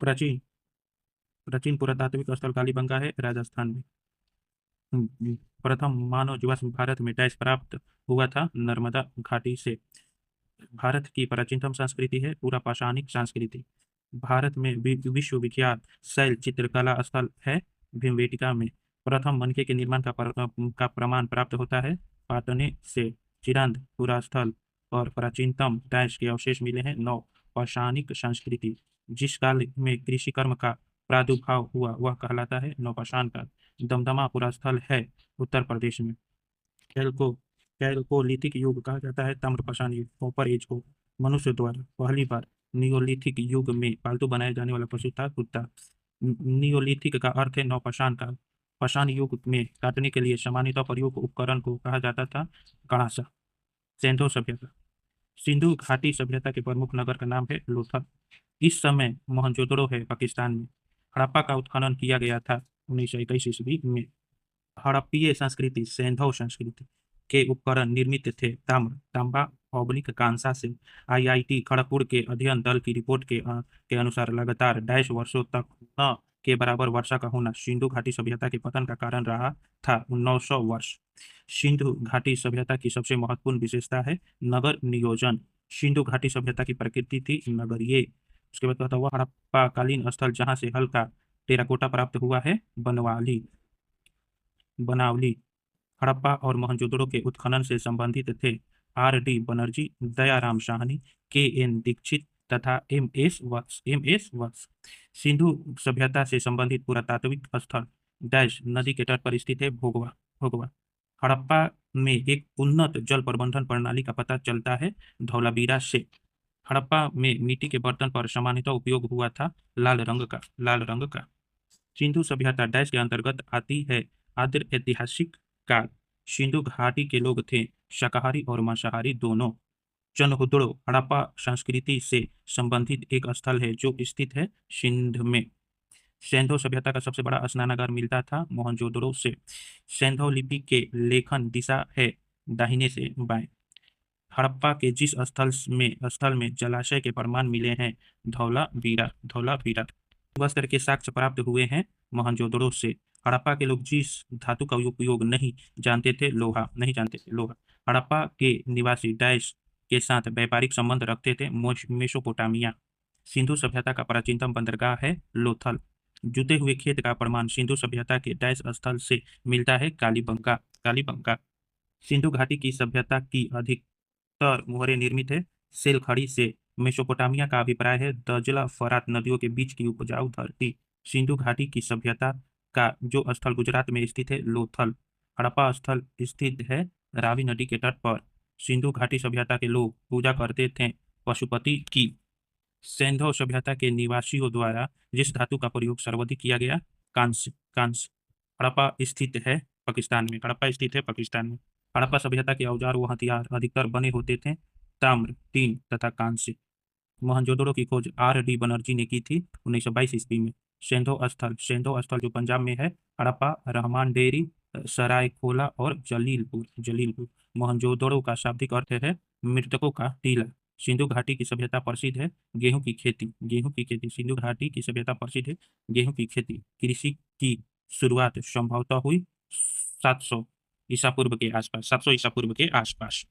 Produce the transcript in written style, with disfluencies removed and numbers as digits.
प्राचीन प्राचीन पुरातात्विक स्थल कालीबंगा है, राजस्थान में। प्रथम मानव जीवाश्म भारत में डैश प्राप्त हुआ था, नर्मदा घाटी से। भारत की प्राचीनतम संस्कृति है पूरा पाषाणिक संस्कृति। भारत में विश्वविख्यात शैल चित्रकला स्थल है, भीमबेटका में। प्रथम मनके के निर्माण का प्रमाण प्राप्त होता है, पाटने से। चिरंद पूरा स्थल और प्राचीनतम डैश के अवशेष मिले हैं, नौ। पाषाणिक संस्कृति जिस काल में कृषि कर्म का प्रादुर्भाव हुआ वह कहलाता है नवपाषाण काल। दमदमा पूरा स्थल है, उत्तर प्रदेश में। कैल्को कैल्कोलिथिक युग कहा जाता है ताम्रपाषाण युग। कॉपर एज को मनुष्य द्वारा पहली बार नियोलिथिक युग में पालतू बनाया जाने वाला पशु था कुत्ता। नियोलिथिक का अर्थ है नवपाषाण काल। पाषाण युग में काटने के लिए सामान्यतः प्रयुक्त उपकरण को कहा जाता था कणासा। सिंधु सभ्यता सिंधु घाटी सभ्यता के प्रमुख नगर का नाम है लोथल। इस समय मोहनजोदड़ो है, पाकिस्तान में। हड़प्पा का उत्खनन किया गया था 1921 ईस्वी में। हड़प्पीय संस्कृति सैंधव संस्कृति के उपकरण निर्मित थे ताम्र, तांबा ऑब्लिक कांसा से। आईआईटी खड़गपुर के अध्ययन दल की रिपोर्ट के अनुसार लगातार 2.5 वर्षों तक न के बराबर वर्षा का होना सिंधु घाटी सभ्यता के पतन का कारण रहा था। 900 वर्ष। सिंधु घाटी सभ्यता की सबसे महत्वपूर्ण विशेषता है नगर नियोजन। सिंधु घाटी सभ्यता की प्रकृति थी नगरीय। उसके बाद कहता हुआ हड़प्पा कालीन स्थल जहां से हल्का टेराकोटा प्राप्त हुआ है, बनावली। हड़प्पा और मोहनजोदड़ो के उत्खनन से संबंधित थे आर.डी. बनर्जी, दयाराम साहनी, के.एन. दीक्षित तथा एम.एस. वत्स। सिंधु सभ्यता से संबंधित पुरातात्विक स्थल डैश नदी के तट पर स्थित है, भोगवा। भोगवा हड़प्पा में एक उन्नत जल प्रबंधन प्रणाली का पता चलता है, धौलावीरा से। हड़प्पा में मिट्टी के बर्तन पर सामान्यतः उपयोग हुआ था लाल रंग का। सिंधु सभ्यता डैश के अंतर्गत आती है, आद्र ऐतिहासिक काल। सिंधु घाटी के लोग थे शाकाहारी और मांसाहारी दोनों। चनहुदड़ो हड़प्पा संस्कृति से संबंधित एक स्थल है जो स्थित है सिंध में। सैंधव सभ्यता का सबसे बड़ा स्नानागार मिलता था मोहनजोदड़ो से। सैंधव लिपि के लेखन दिशा है दाहिने से बाएं। हड़प्पा के जिस स्थल में जलाशय के प्रमाण मिले हैं, धौलावीरा वस्त्र के साक्ष्य प्राप्त हुए हैं मोहनजोदड़ो से। हड़प्पा के लोग जिस धातु का उपयोग नहीं जानते थे, लोहा। हड़प्पा के निवासी डैश के साथ व्यापारिक संबंध रखते थे, मेसोपोटामिया। सिंधु सभ्यता का प्राचीनतम बंदरगाह है लोथल। जुते हुए खेत का प्रमाण सिंधु सभ्यता के डैश स्थल से मिलता है, कालीबंगा। सिंधु घाटी की सभ्यता की अधिकतर मोहरें निर्मित है सेल खड़ी से। मेसोपोटामिया का अभिप्राय है दजला फरात नदियों के बीच की उपजाऊ धरती। सिंधु घाटी की सभ्यता का जो स्थल गुजरात में स्थित है, लोथल। हड़प्पा स्थल स्थित है रावी नदी के तट पर। सिंधु घाटी सभ्यता के लोग पूजा करते थे पशुपति की। सैंधव सभ्यता के निवासियों द्वारा जिस धातु का प्रयोग सर्वाधिक किया गया, कांस्य। हड़प्पा स्थित है पाकिस्तान में। हड़प्पा सभ्यता के औजार व हथियार अधिकतर बने होते थे ताम्र, टीन तथा कांस्य। मोहनजोदड़ो की खोज आर.डी. बनर्जी ने की थी 1922 ईस्वी में। सैंधव स्थल जो पंजाब में है, हड़प्पा, रहमान डेरी, सरायखोला और जलीलपुर। मोहनजोदड़ो का शाब्दिक अर्थ है मृतकों का टीला। सिंधु घाटी की सभ्यता प्रसिद्ध है गेहूं की खेती। सिंधु घाटी की सभ्यता प्रसिद्ध है गेहूं की खेती। कृषि की शुरुआत संभवतः हुई 700 ईसा पूर्व के आसपास।